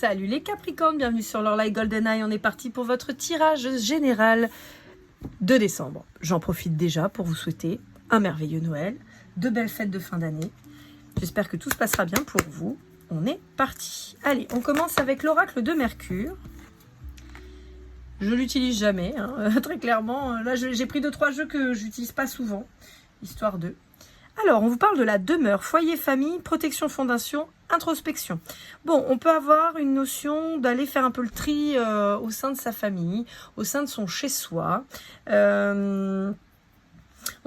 Salut les Capricornes, bienvenue sur l'Orlaï GoldenEye. On est parti pour votre tirage général de décembre. J'en profite déjà pour vous souhaiter un merveilleux Noël, de belles fêtes de fin d'année. J'espère que tout se passera bien pour vous. On est parti. Allez, on commence avec l'oracle de Mercure. Je l'utilise jamais, hein, très clairement. Là, j'ai pris 2-3 jeux que j'utilise pas souvent, histoire de... Alors, on vous parle de la demeure, foyer, famille, protection, fondation, introspection. Bon, on peut avoir une notion d'aller faire un peu le tri au sein de sa famille, au sein de son chez-soi. On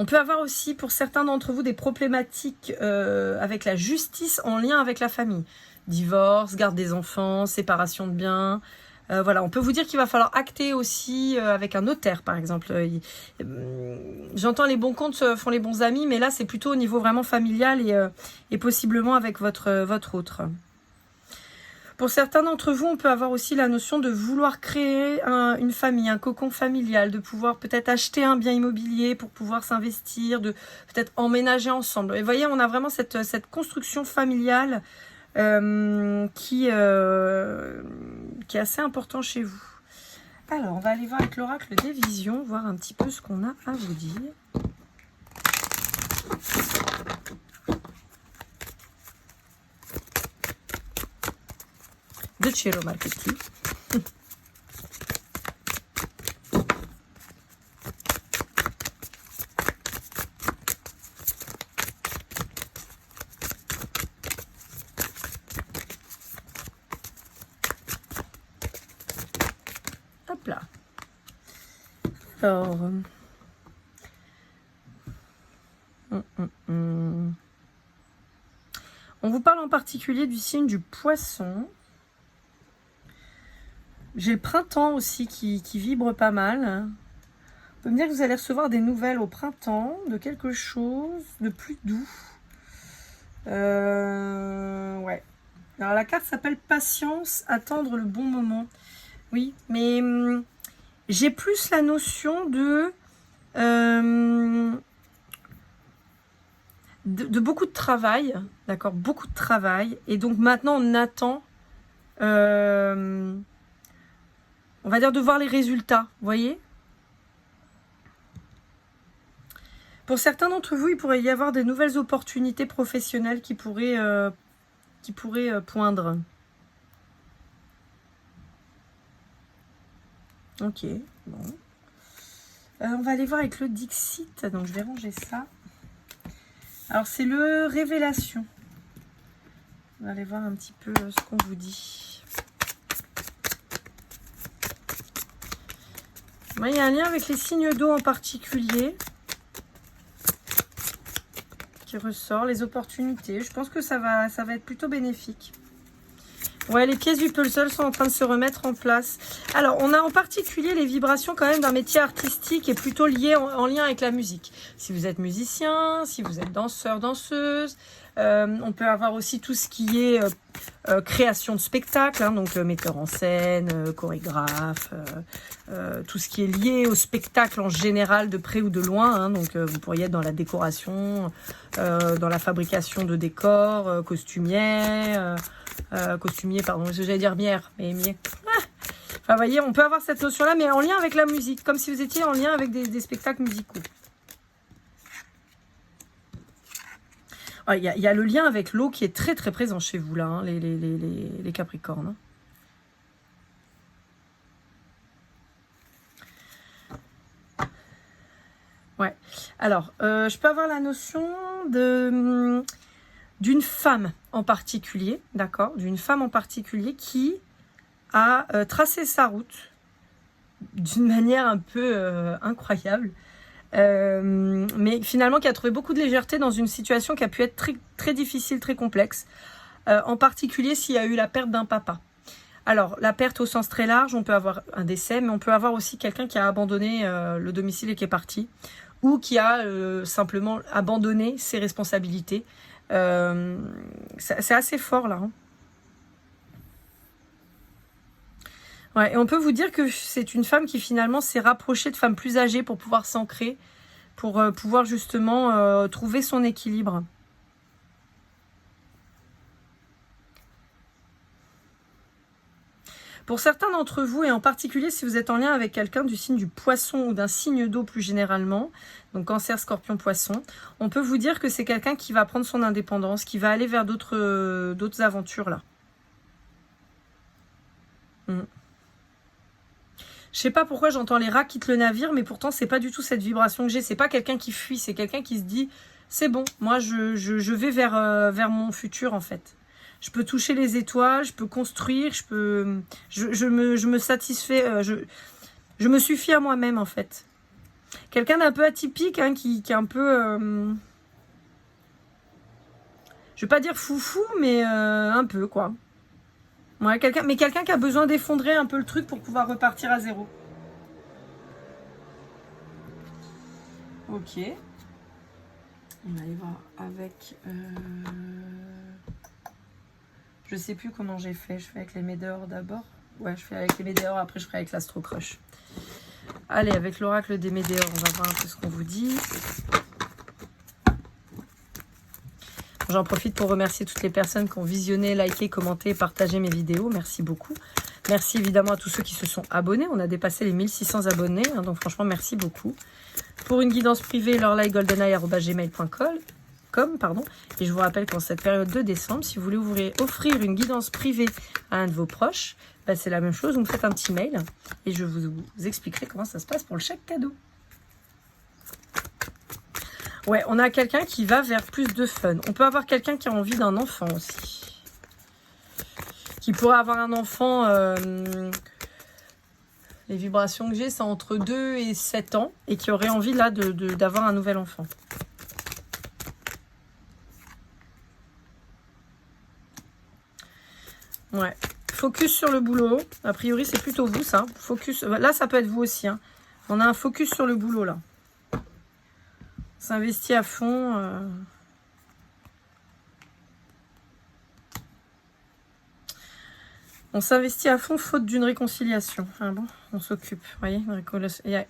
peut avoir aussi, pour certains d'entre vous, des problématiques avec la justice en lien avec la famille. Divorce, garde des enfants, séparation de biens... voilà, on peut vous dire qu'il va falloir acter aussi avec un notaire, par exemple. J'entends les bons comptes font les bons amis, mais là, c'est plutôt au niveau vraiment familial et possiblement avec votre autre. Pour certains d'entre vous, on peut avoir aussi la notion de vouloir créer une famille, un cocon familial, de pouvoir peut-être acheter un bien immobilier pour pouvoir s'investir, de peut-être emménager ensemble. Et vous voyez, on a vraiment cette construction familiale qui est assez important chez vous. Alors, on va aller voir avec l'oracle des visions, voir un petit peu ce qu'on a à vous dire. De Ciro Marchetti. Hop là. Alors, on vous parle en particulier du signe du poisson. J'ai le printemps aussi qui vibre pas mal. On peut me dire que vous allez recevoir des nouvelles au printemps de quelque chose de plus doux. Ouais. Alors la carte s'appelle patience, attendre le bon moment. Oui, mais j'ai plus la notion de beaucoup de travail, d'accord, beaucoup de travail. Et donc maintenant, on attend, on va dire, de voir les résultats, vous voyez. Pour certains d'entre vous, il pourrait y avoir des nouvelles opportunités professionnelles qui pourraient poindre. Ok, bon. On va aller voir avec le Dixit. Donc, je vais ranger ça. Alors, c'est le Révélation. On va aller voir un petit peu ce qu'on vous dit. Il y a un lien avec les signes d'eau en particulier qui ressort. Les opportunités. Je pense que ça va être plutôt bénéfique. Ouais, les pièces du puzzle sont en train de se remettre en place. Alors, on a en particulier les vibrations quand même d'un métier artistique et plutôt lié en lien avec la musique. Si vous êtes musicien, si vous êtes danseur, danseuse, on peut avoir aussi tout ce qui est création de spectacle, hein, donc metteur en scène, chorégraphe, tout ce qui est lié au spectacle en général de près ou de loin. Hein, donc, vous pourriez être dans la décoration, dans la fabrication de décors, costumier, pardon, j'allais dire mière, mais mier. Enfin, vous voyez, on peut avoir cette notion-là, mais en lien avec la musique, comme si vous étiez en lien avec des spectacles musicaux. Il y a le lien avec l'eau qui est très très présent chez vous, là, hein, les Capricornes. Ouais. Alors, je peux avoir la notion d'une femme en particulier, d'accord, d'une femme en particulier qui a tracé sa route d'une manière un peu incroyable, mais finalement qui a trouvé beaucoup de légèreté dans une situation qui a pu être très, très difficile, très complexe, en particulier s'il y a eu la perte d'un papa. Alors, la perte au sens très large, on peut avoir un décès, mais on peut avoir aussi quelqu'un qui a abandonné le domicile et qui est parti, ou qui a simplement abandonné ses responsabilités. C'est assez fort là. Hein. Ouais, et on peut vous dire que c'est une femme qui finalement s'est rapprochée de femmes plus âgées pour pouvoir s'ancrer, pour pouvoir justement trouver son équilibre. Pour certains d'entre vous, et en particulier si vous êtes en lien avec quelqu'un du signe du poisson ou d'un signe d'eau plus généralement, donc cancer, scorpion, poisson, on peut vous dire que c'est quelqu'un qui va prendre son indépendance, qui va aller vers d'autres aventures là. Je sais pas pourquoi j'entends les rats quittent le navire, mais pourtant c'est pas du tout cette vibration que j'ai. C'est pas quelqu'un qui fuit, c'est quelqu'un qui se dit c'est bon, moi je vais vers mon futur en fait. Je peux toucher les étoiles, je peux construire, je me satisfais, je me suffis à moi-même en fait. Quelqu'un d'un peu atypique, hein, qui est un peu, je vais pas dire foufou, mais un peu quoi. Ouais, quelqu'un qui a besoin d'effondrer un peu le truc pour pouvoir repartir à zéro. Ok. On va aller voir avec... Je sais plus comment j'ai fait. Je fais avec les météores d'abord. Ouais, je fais avec les météores, après je ferai avec l'Astro Crush. Allez, avec l'oracle des météores, on va voir un peu ce qu'on vous dit. J'en profite pour remercier toutes les personnes qui ont visionné, liké, commenté et partagé mes vidéos. Merci beaucoup. Merci évidemment à tous ceux qui se sont abonnés. On a dépassé les 1600 abonnés. Hein, donc franchement, merci beaucoup. Pour une guidance privée, lorelai@gmail.com. Et je vous rappelle qu'en cette période de décembre, si vous voulez offrir une guidance privée à un de vos proches, bah c'est la même chose. Vous me faites un petit mail et je vous expliquerai comment ça se passe pour le chèque cadeau. Ouais, on a quelqu'un qui va vers plus de fun. On peut avoir quelqu'un qui a envie d'un enfant aussi. Qui pourrait avoir un enfant... les vibrations que j'ai, c'est entre 2 et 7 ans. Et qui aurait envie là d'avoir un nouvel enfant. Ouais. Focus sur le boulot. A priori, c'est plutôt vous, ça. Focus. Là, ça peut être vous aussi. Hein. On a un focus sur le boulot, là. S'investit à fond. On s'investit à fond faute d'une réconciliation. Ah bon, on s'occupe. Vous voyez, il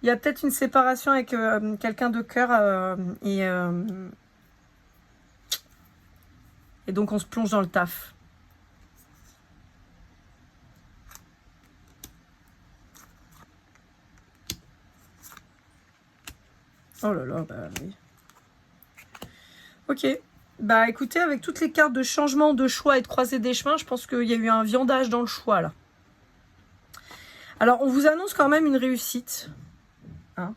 y a peut-être une séparation avec quelqu'un de cœur et donc on se plonge dans le taf. Oh là là, bah oui. Ok. Bah écoutez, avec toutes les cartes de changement, de choix et de croisée des chemins, je pense qu'il y a eu un viandage dans le choix là. Alors on vous annonce quand même une réussite. Hein,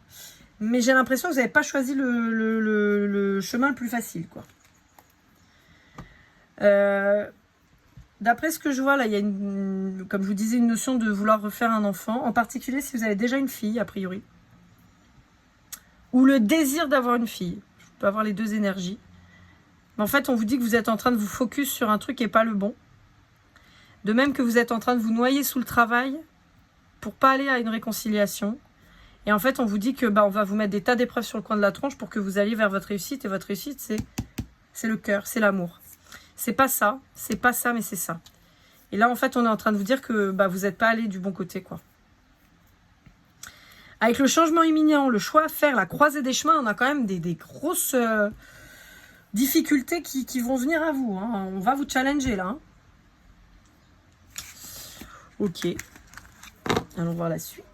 mais j'ai l'impression que vous n'avez pas choisi le chemin le plus facile, quoi. D'après ce que je vois là, il y a comme je vous disais, une notion de vouloir refaire un enfant. En particulier si vous avez déjà une fille, a priori. Ou le désir d'avoir une fille. Je peux avoir les deux énergies. Mais en fait, on vous dit que vous êtes en train de vous focus sur un truc qui n'est pas le bon. De même que vous êtes en train de vous noyer sous le travail pour pas aller à une réconciliation. Et en fait, on vous dit que bah, on va vous mettre des tas d'épreuves sur le coin de la tronche pour que vous alliez vers votre réussite. Et votre réussite, c'est le cœur, c'est l'amour. C'est pas ça, mais c'est ça. Et là, en fait, on est en train de vous dire que bah, vous n'êtes pas allé du bon côté, quoi. Avec le changement imminent, le choix à faire, la croisée des chemins, on a quand même des grosses difficultés qui vont venir à vous. Hein. On va vous challenger là. Hein. Ok. Allons voir la suite.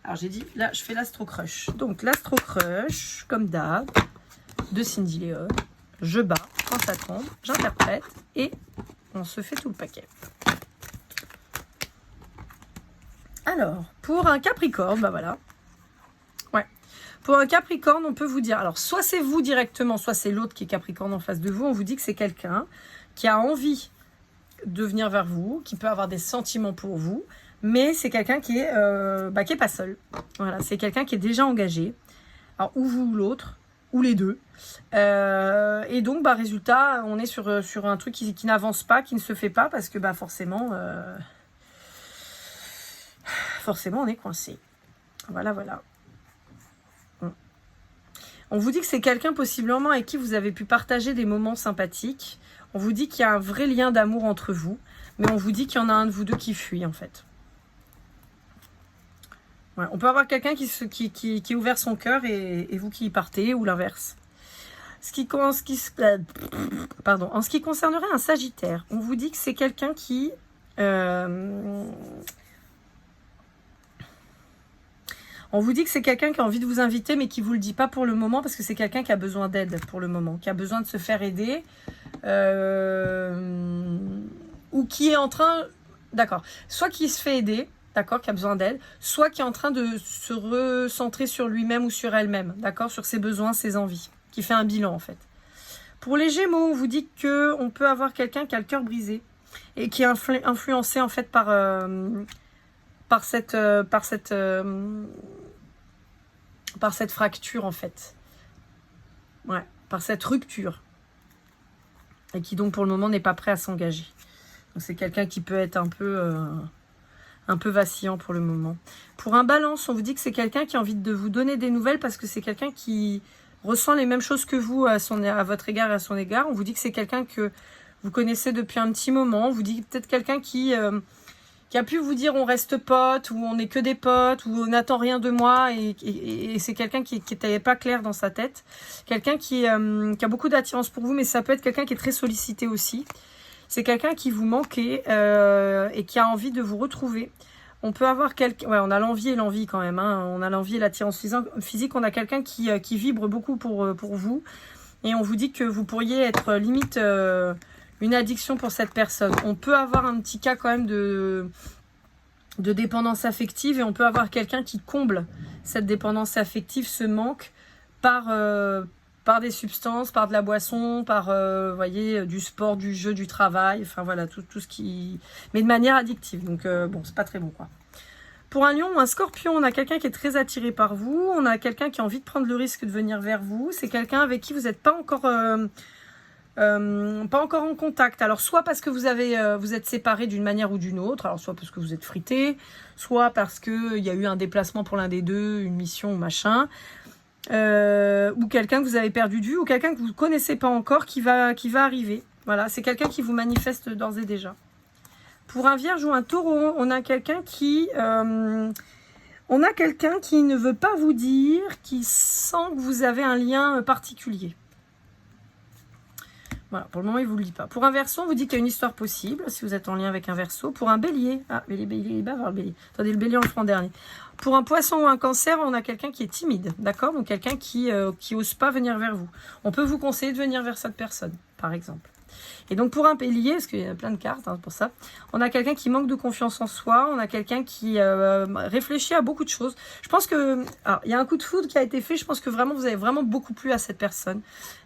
Alors j'ai dit, là je fais l'Astro Crush. Donc l'Astro Crush, comme d'hab, de Cindy Léon. Je bats quand ça tombe, j'interprète et on se fait tout le paquet. Alors, pour un Capricorne, bah voilà. Ouais. Pour un Capricorne, on peut vous dire, alors soit c'est vous directement, soit c'est l'autre qui est Capricorne en face de vous. On vous dit que c'est quelqu'un qui a envie de venir vers vous, qui peut avoir des sentiments pour vous, mais c'est quelqu'un qui est pas seul. Voilà, c'est quelqu'un qui est déjà engagé. Alors, ou vous ou l'autre, ou les deux. Et donc, bah, résultat, on est sur un truc qui n'avance pas, qui ne se fait pas, parce que bah, forcément, on est coincé. Voilà. On vous dit que c'est quelqu'un possiblement avec qui vous avez pu partager des moments sympathiques. On vous dit qu'il y a un vrai lien d'amour entre vous, mais on vous dit qu'il y en a un de vous deux qui fuit en fait. Ouais, on peut avoir quelqu'un qui a ouvert son cœur et vous qui y partez, ou l'inverse. En ce qui concernerait un Sagittaire, on vous dit que c'est quelqu'un qui On vous dit que c'est quelqu'un qui a envie de vous inviter, mais qui ne vous le dit pas pour le moment, parce que c'est quelqu'un qui a besoin d'aide pour le moment, qui a besoin de se faire aider, ou qui est en train, d'accord, soit qui se fait aider, d'accord, qui a besoin d'aide, soit qui est en train de se recentrer sur lui-même ou sur elle-même, d'accord, sur ses besoins, ses envies, qui fait un bilan en fait. Pour les Gémeaux, on vous dit qu'on peut avoir quelqu'un qui a le cœur brisé et qui est influencé en fait par cette fracture en fait. Ouais, par cette rupture. Et qui donc pour le moment n'est pas prêt à s'engager. Donc c'est quelqu'un qui peut être un peu vacillant pour le moment. Pour un Balance, on vous dit que c'est quelqu'un qui a envie de vous donner des nouvelles parce que c'est quelqu'un qui ressent les mêmes choses que vous à votre égard et à son égard. On vous dit que c'est quelqu'un que vous connaissez depuis un petit moment. On vous dit peut-être quelqu'un qui a pu vous dire on reste potes, ou on n'est que des potes, ou on n'attend rien de moi, et c'est quelqu'un qui n'était pas clair dans sa tête. Quelqu'un qui a beaucoup d'attirance pour vous, mais ça peut être quelqu'un qui est très sollicité aussi. C'est quelqu'un qui vous manquait et qui a envie de vous retrouver. On peut avoir quelqu'un... Ouais, on a l'envie et l'envie quand même. Hein. On a l'envie et l'attirance physique. On a quelqu'un qui vibre beaucoup pour vous. Et on vous dit que vous pourriez être limite une addiction pour cette personne. On peut avoir un petit cas quand même de dépendance affective. Et on peut avoir quelqu'un qui comble cette dépendance affective, ce manque, par des substances, par de la boisson, par voyez, du sport, du jeu, du travail, enfin voilà, tout ce qui... Mais de manière addictive, donc bon, c'est pas très bon quoi. Pour un Lion ou un Scorpion, on a quelqu'un qui est très attiré par vous, on a quelqu'un qui a envie de prendre le risque de venir vers vous, c'est quelqu'un avec qui vous n'êtes pas encore en contact. Alors soit parce que vous êtes séparés d'une manière ou d'une autre, alors soit parce que vous êtes frités, soit parce qu'il y a eu un déplacement pour l'un des deux, une mission ou machin... ou quelqu'un que vous avez perdu de vue, ou quelqu'un que vous ne connaissez pas encore qui va arriver. Voilà, c'est quelqu'un qui vous manifeste d'ores et déjà. Pour un Vierge ou un Taureau, on a quelqu'un qui ne veut pas vous dire, qui sent que vous avez un lien particulier. Voilà, pour le moment, il ne vous le dit pas. Pour un Verseau, on vous dit qu'il y a une histoire possible, si vous êtes en lien avec un Verseau. Pour un Bélier, bélier, bavard le Bélier. Attendez, le Bélier, on le prend dernier. Pour un Poisson ou un Cancer, on a quelqu'un qui est timide, d'accord? Donc quelqu'un qui ose pas venir vers vous. On peut vous conseiller de venir vers cette personne, par exemple. Et donc pour un Bélier, parce qu'il y a plein de cartes pour ça, on a quelqu'un qui manque de confiance en soi, on a quelqu'un qui réfléchit à beaucoup de choses. Je pense que, alors, il y a un coup de foudre qui a été fait, je pense que vraiment vous avez vraiment beaucoup plu à cette personne.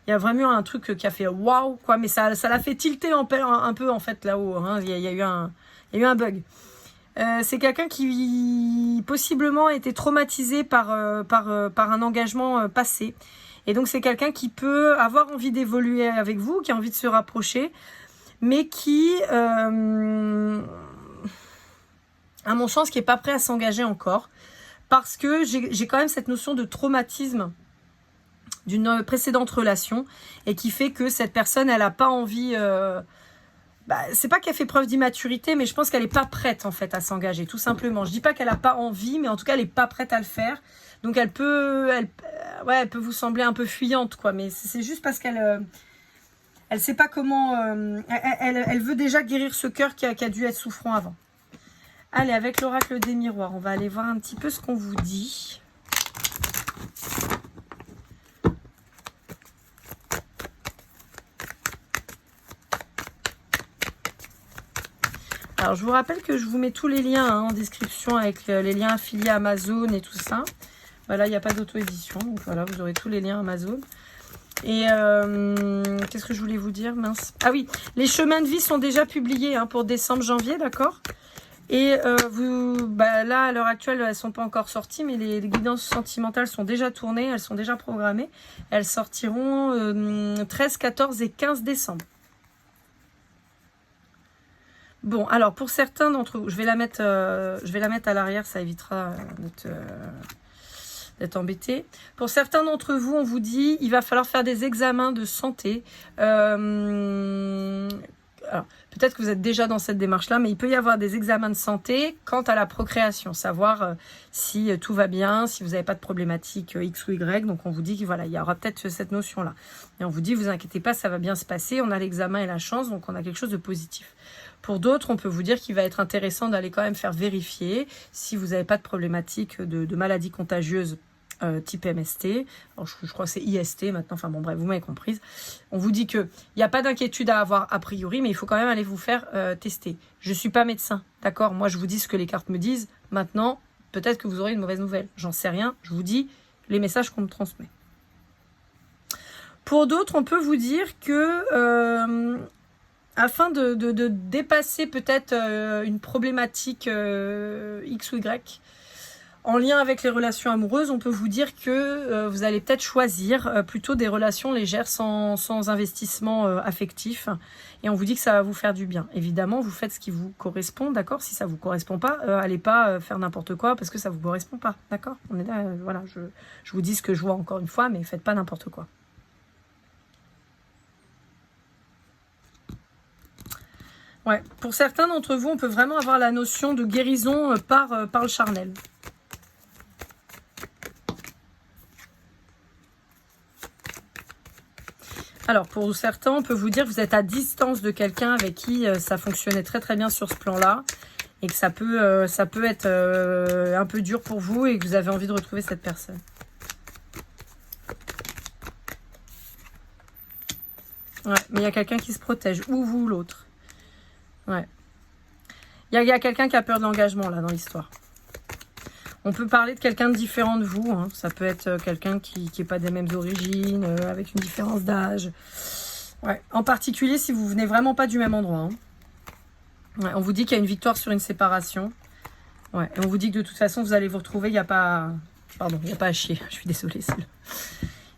Il y a vraiment un truc qui a fait waouh, quoi, mais ça l'a fait tilter un peu en fait là-haut. Hein. Il y a eu un un bug. C'est quelqu'un qui possiblement a été traumatisé par un engagement passé. Et donc c'est quelqu'un qui peut avoir envie d'évoluer avec vous, qui a envie de se rapprocher, mais qui, à mon sens, qui n'est pas prêt à s'engager encore. Parce que j'ai quand même cette notion de traumatisme d'une précédente relation, et qui fait que cette personne, elle n'a pas envie... c'est pas qu'elle fait preuve d'immaturité, mais je pense qu'elle n'est pas prête en fait à s'engager, tout simplement. Je dis pas qu'elle n'a pas envie, mais en tout cas elle n'est pas prête à le faire. Donc elle peut vous sembler un peu fuyante, quoi. Mais c'est juste parce qu'elle sait pas comment. Elle veut déjà guérir ce cœur qui a dû être souffrant avant. Allez, avec l'oracle des miroirs, on va aller voir un petit peu ce qu'on vous dit. Alors, je vous rappelle que je vous mets tous les liens en description avec les liens affiliés à Amazon et tout ça. Voilà, il n'y a pas d'auto-édition. Donc voilà, vous aurez tous les liens Amazon. Et qu'est-ce que je voulais vous dire, mince. Ah oui, les chemins de vie sont déjà publiés pour décembre, janvier, d'accord. Et là, à l'heure actuelle, elles ne sont pas encore sorties, mais les guidances sentimentales sont déjà tournées, elles sont déjà programmées. Elles sortiront 13, 14 et 15 décembre. Bon, alors pour certains d'entre vous, je vais la mettre à l'arrière, ça évitera d'être embêté. Pour certains d'entre vous, on vous dit il va falloir faire des examens de santé. Alors, peut-être que vous êtes déjà dans cette démarche-là, mais il peut y avoir des examens de santé quant à la procréation, savoir si tout va bien, si vous n'avez pas de problématique X ou Y. Donc, on vous dit qu'il voilà, il y aura peut-être cette notion-là. Et on vous dit, vous inquiétez pas, ça va bien se passer. On a l'examen et la chance, donc on a quelque chose de positif. Pour d'autres, on peut vous dire qu'il va être intéressant d'aller quand même faire vérifier si vous n'avez pas de problématique de maladie contagieuse type MST. Alors, je crois que c'est IST maintenant, enfin bon bref, vous m'avez comprise. On vous dit qu'il n'y a pas d'inquiétude à avoir a priori, mais il faut quand même aller vous faire tester. Je ne suis pas médecin, d'accord? Moi, je vous dis ce que les cartes me disent. Maintenant, peut-être que vous aurez une mauvaise nouvelle. J'en sais rien. Je vous dis les messages qu'on me transmet. Pour d'autres, on peut vous dire que afin de dépasser peut-être une problématique X ou Y, en lien avec les relations amoureuses, on peut vous dire que vous allez peut-être choisir plutôt des relations légères sans investissement affectif. Et on vous dit que ça va vous faire du bien. Évidemment, vous faites ce qui vous correspond, d'accord? Si ça ne vous correspond pas, allez pas faire n'importe quoi parce que ça ne vous correspond pas, d'accord? On est là, voilà, je vous dis ce que je vois encore une fois, mais faites pas n'importe quoi. Ouais, pour certains d'entre vous, on peut vraiment avoir la notion de guérison par le charnel. Alors, pour certains, on peut vous dire que vous êtes à distance de quelqu'un avec qui ça fonctionnait très très bien sur ce plan-là et que ça peut être un peu dur pour vous et que vous avez envie de retrouver cette personne. Ouais, mais il y a quelqu'un qui se protège, ou vous ou l'autre. Ouais. Il y a quelqu'un qui a peur de l'engagement, là, dans l'histoire. On peut parler de quelqu'un de différent de vous. Hein. Ça peut être quelqu'un qui n'est pas des mêmes origines, avec une différence d'âge. Ouais. En particulier, si vous venez vraiment pas du même endroit. Hein. Ouais. On vous dit qu'il y a une victoire sur une séparation. Ouais. Et on vous dit que de toute façon, vous allez vous retrouver. Il n'y a pas... Pardon, il n'y a pas à chier. Je suis désolée.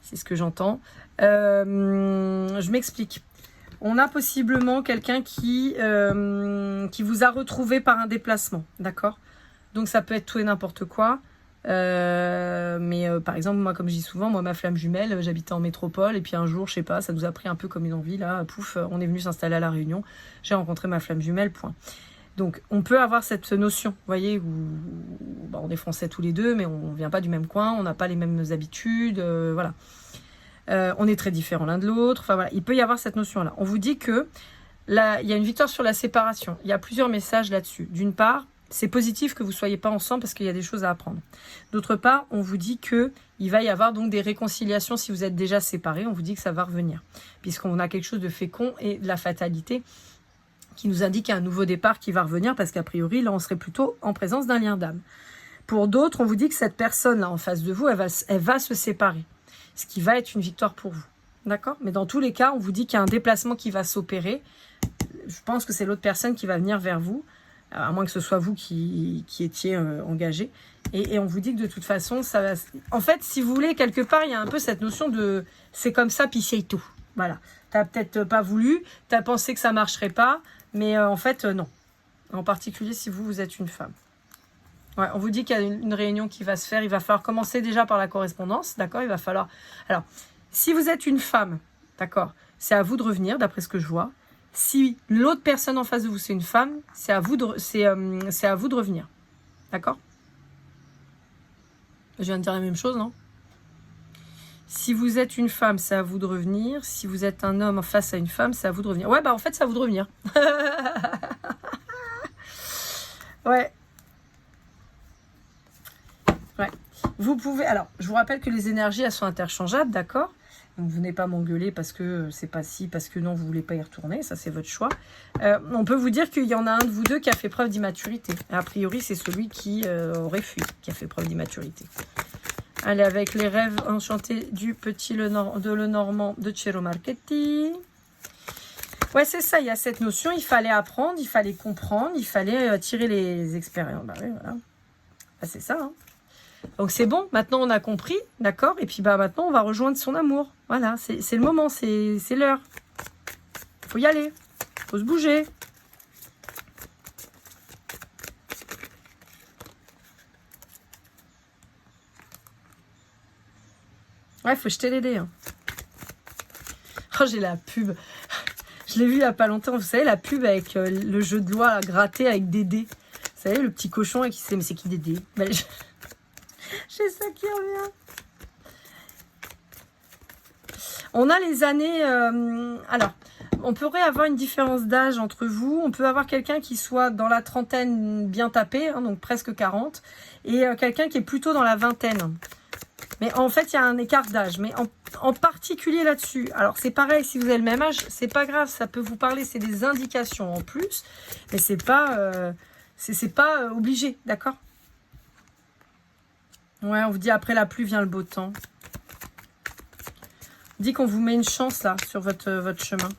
C'est ce que j'entends. Je m'explique. On a possiblement quelqu'un qui vous a retrouvé par un déplacement. D'accord ? Donc ça peut être tout et n'importe quoi. Mais par exemple, moi, comme je dis souvent, moi, ma flamme jumelle, j'habitais en métropole. Et puis un jour, je sais pas, ça nous a pris un peu comme une envie. Là, pouf, on est venu s'installer à La Réunion. J'ai rencontré ma flamme jumelle, point. Donc on peut avoir cette notion, vous voyez, où bah, on est français tous les deux, mais on vient pas du même coin, on n'a pas les mêmes habitudes, voilà. On est très différents l'un de l'autre. Enfin voilà, il peut y avoir cette notion-là. On vous dit que là, il y a une victoire sur la séparation. Il y a plusieurs messages là-dessus. D'une part, c'est positif que vous ne soyez pas ensemble parce qu'il y a des choses à apprendre. D'autre part, on vous dit qu'il va y avoir donc des réconciliations si vous êtes déjà séparés. On vous dit que ça va revenir. Puisqu'on a quelque chose de fécond et de la fatalité qui nous indique qu'il y a un nouveau départ qui va revenir parce qu'a priori, là, on serait plutôt en présence d'un lien d'âme. Pour d'autres, on vous dit que cette personne-là en face de vous, elle va se séparer. Ce qui va être une victoire pour vous. D'accord ? Mais dans tous les cas, on vous dit qu'il y a un déplacement qui va s'opérer. Je pense que c'est l'autre personne qui va venir vers vous, à moins que ce soit vous qui étiez engagé. Et on vous dit que de toute façon, ça va... En fait, si vous voulez, quelque part, il y a un peu cette notion de c'est comme ça, puis c'est tout. Voilà. T'as peut-être pas voulu, t'as pensé que ça marcherait pas, mais en fait, non. En particulier si vous êtes une femme. Ouais, on vous dit qu'il y a une réunion qui va se faire. Il va falloir commencer déjà par la correspondance, d'accord ? Il va falloir... Alors, si vous êtes une femme, d'accord, c'est à vous de revenir, d'après ce que je vois. Si l'autre personne en face de vous, c'est une femme, c'est à vous de revenir. D'accord ? Je viens de dire la même chose, non ? Si vous êtes une femme, c'est à vous de revenir. Si vous êtes un homme face à une femme, c'est à vous de revenir. Ouais, bah en fait, c'est à vous de revenir. Ouais. Ouais. Vous pouvez... Alors, je vous rappelle que les énergies, elles sont interchangeables, d'accord ? Donc, vous n'allez pas m'engueuler parce que c'est pas si, parce que non, vous voulez pas y retourner. Ça, c'est votre choix. On peut vous dire qu'il y en a un de vous deux qui a fait preuve d'immaturité. A priori, c'est celui qui aurait fui, qui a fait preuve d'immaturité. Allez, avec les rêves enchantés du petit Lenormand de Ciro Marchetti. Ouais, c'est ça, il y a cette notion, il fallait apprendre, il fallait comprendre, il fallait tirer les expériences. Bah oui, voilà. Bah, c'est ça, hein. Donc c'est bon, maintenant on a compris, d'accord ? Et puis bah maintenant on va rejoindre son amour. Voilà, c'est le moment, c'est l'heure. Faut y aller, faut se bouger. Ouais, faut jeter les dés. Hein. Oh, j'ai la pub. Je l'ai vu il n'y a pas longtemps. Vous savez, la pub avec le jeu de loi là, gratté avec Dédé. Vous savez, le petit cochon qui sait, mais c'est qui Dédé? Ben, j'ai ça qui revient. On a les années... alors, on pourrait avoir une différence d'âge entre vous. On peut avoir quelqu'un qui soit dans la trentaine bien tapé, hein, donc presque 40, et quelqu'un qui est plutôt dans la vingtaine. Mais en fait, il y a un écart d'âge. Mais en particulier là-dessus, alors c'est pareil, si vous avez le même âge, c'est pas grave, ça peut vous parler, c'est des indications en plus, mais c'est pas, obligé, d'accord? Ouais, on vous dit après la pluie vient le beau temps. On dit qu'on vous met une chance là sur votre chemin.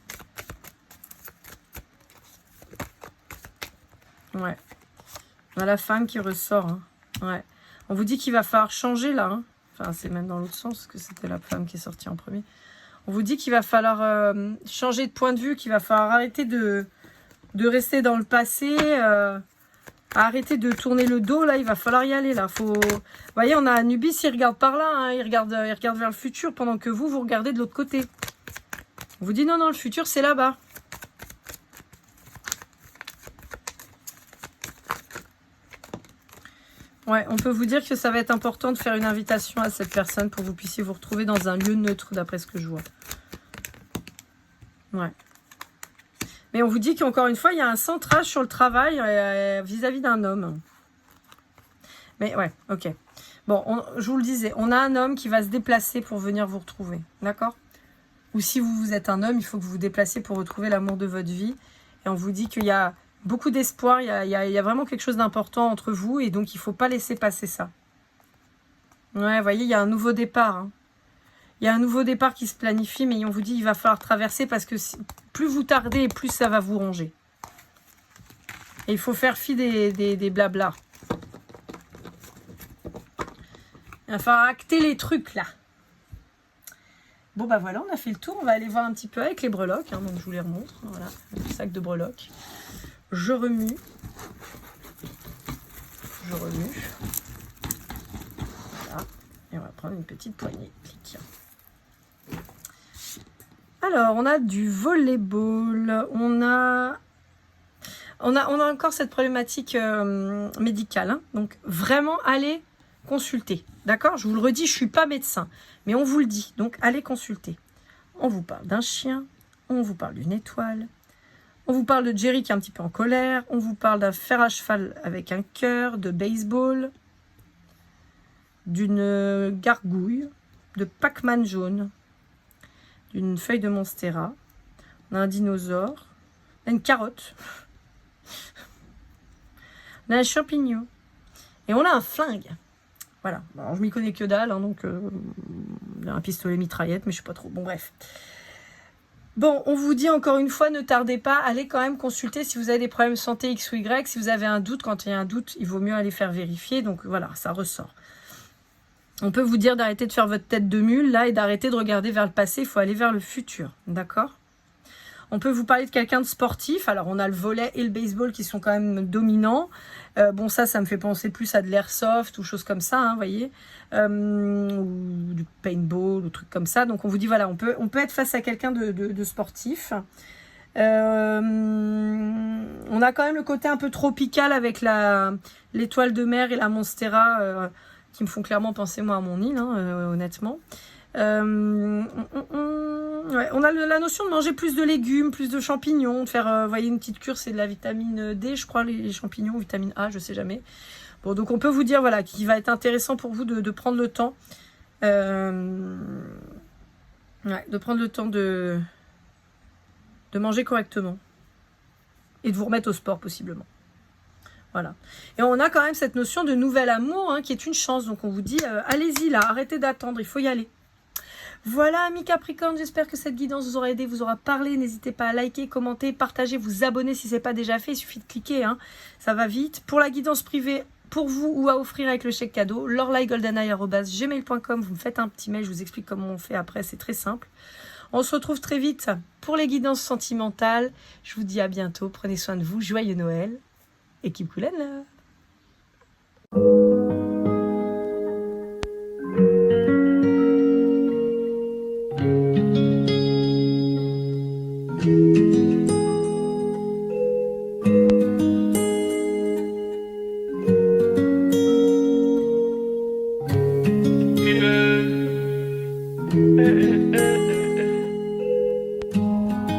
Ouais. On a la femme qui ressort. Hein. Ouais. On vous dit qu'il va falloir changer là. Hein. Enfin, c'est même dans l'autre sens, parce que c'était la femme qui est sortie en premier. On vous dit qu'il va falloir changer de point de vue, qu'il va falloir arrêter de rester dans le passé, arrêter de tourner le dos, là, il va falloir y aller, là. Vous voyez, on a Anubis, il regarde par là, hein, il regarde vers le futur, pendant que vous regardez de l'autre côté. On vous dit, non, le futur, c'est là-bas. Ouais, on peut vous dire que ça va être important de faire une invitation à cette personne pour que vous puissiez vous retrouver dans un lieu neutre, d'après ce que je vois. Ouais. Mais on vous dit qu'encore une fois, il y a un centrage sur le travail vis-à-vis d'un homme. Mais ouais, ok. Bon, je vous le disais, on a un homme qui va se déplacer pour venir vous retrouver. D'accord? Ou si vous êtes un homme, il faut que vous vous déplaciez pour retrouver l'amour de votre vie. Et on vous dit qu'il y a beaucoup d'espoir, il y a vraiment quelque chose d'important entre vous. Et donc, il ne faut pas laisser passer ça. Ouais, vous voyez, il y a un nouveau départ. Hein. Il y a un nouveau départ qui se planifie, mais on vous dit qu'il va falloir traverser parce que plus vous tardez, plus ça va vous ronger. Et il faut faire fi des blablas. Il va falloir acter les trucs, là. Bon, bah voilà, on a fait le tour. On va aller voir un petit peu avec les breloques. Hein, donc, je vous les remontre. Voilà, le sac de breloques. Je remue. Je remue. Voilà. Et on va prendre une petite poignée. Clic. Alors, on a du volleyball. On a encore cette problématique médicale. Hein. Donc, vraiment, allez consulter. D'accord? Je vous le redis, je ne suis pas médecin. Mais on vous le dit. Donc, allez consulter. On vous parle d'un chien. On vous parle d'une étoile. On vous parle de Jerry qui est un petit peu en colère. On vous parle d'un fer à cheval avec un cœur, de baseball, d'une gargouille, de Pac-Man jaune, d'une feuille de monstera. On a un dinosaure. On a une carotte. On a un champignon. Et on a un flingue. Voilà. Alors, je m'y connais que dalle, hein, donc un pistolet mitraillette, mais je sais pas trop. Bon, bref. Bon, on vous dit encore une fois, ne tardez pas, allez quand même consulter si vous avez des problèmes de santé X ou Y. Si vous avez un doute, quand il y a un doute, il vaut mieux aller faire vérifier. Donc voilà, ça ressort. On peut vous dire d'arrêter de faire votre tête de mule, là, et d'arrêter de regarder vers le passé. Il faut aller vers le futur, d'accord? On peut vous parler de quelqu'un de sportif. Alors, on a le volley et le baseball qui sont quand même dominants. Bon, ça me fait penser plus à de l'airsoft ou choses comme ça, hein, vous voyez. Ou du paintball ou trucs comme ça. Donc, on vous dit, voilà, on peut être face à quelqu'un de sportif. On a quand même le côté un peu tropical avec l'étoile de mer et la monstera qui me font clairement penser, moi, à mon île, hein, honnêtement. Ouais, on a la notion de manger plus de légumes, plus de champignons, de faire, voyez, une petite cure, c'est de la vitamine D, je crois, les champignons, vitamine A, je sais jamais. Bon, donc on peut vous dire, voilà, qu'il va être intéressant pour vous de prendre le temps, de prendre le temps de manger correctement et de vous remettre au sport possiblement. Voilà. Et on a quand même cette notion de nouvel amour, hein, qui est une chance. Donc on vous dit, allez-y là, arrêtez d'attendre, il faut y aller. Voilà, amis Capricorne, j'espère que cette guidance vous aura aidé, vous aura parlé. N'hésitez pas à liker, commenter, partager, vous abonner si ce n'est pas déjà fait. Il suffit de cliquer, hein, ça va vite. Pour la guidance privée, pour vous ou à offrir avec le chèque cadeau, lorlaigoldeneye@gmail.com. Vous me faites un petit mail, je vous explique comment on fait après, c'est très simple. On se retrouve très vite pour les guidances sentimentales. Je vous dis à bientôt, prenez soin de vous, joyeux Noël et keep cool and love.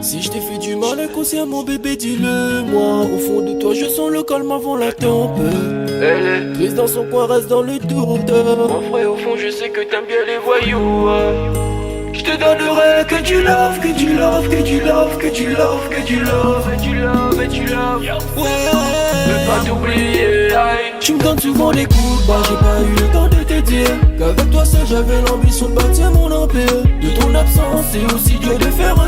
Si je t'ai fait du mal inconsciemment bébé dis-le moi. Au fond de toi je sens le calme avant la tempête. Elle est triste dans son coin, reste dans le doute. Mon frère au fond je sais que t'aimes bien les voyous. Je te donnerai que du love, que du love, que du love, que du love, que du love, et du love, et du love. Ouais, veux pas t'oublier. Tu me donnes souvent des coups de barre, j'ai pas eu le temps de te dire qu'avec toi seul j'avais l'ambition de bâtir mon empire. De ton absence c'est aussi dur de faire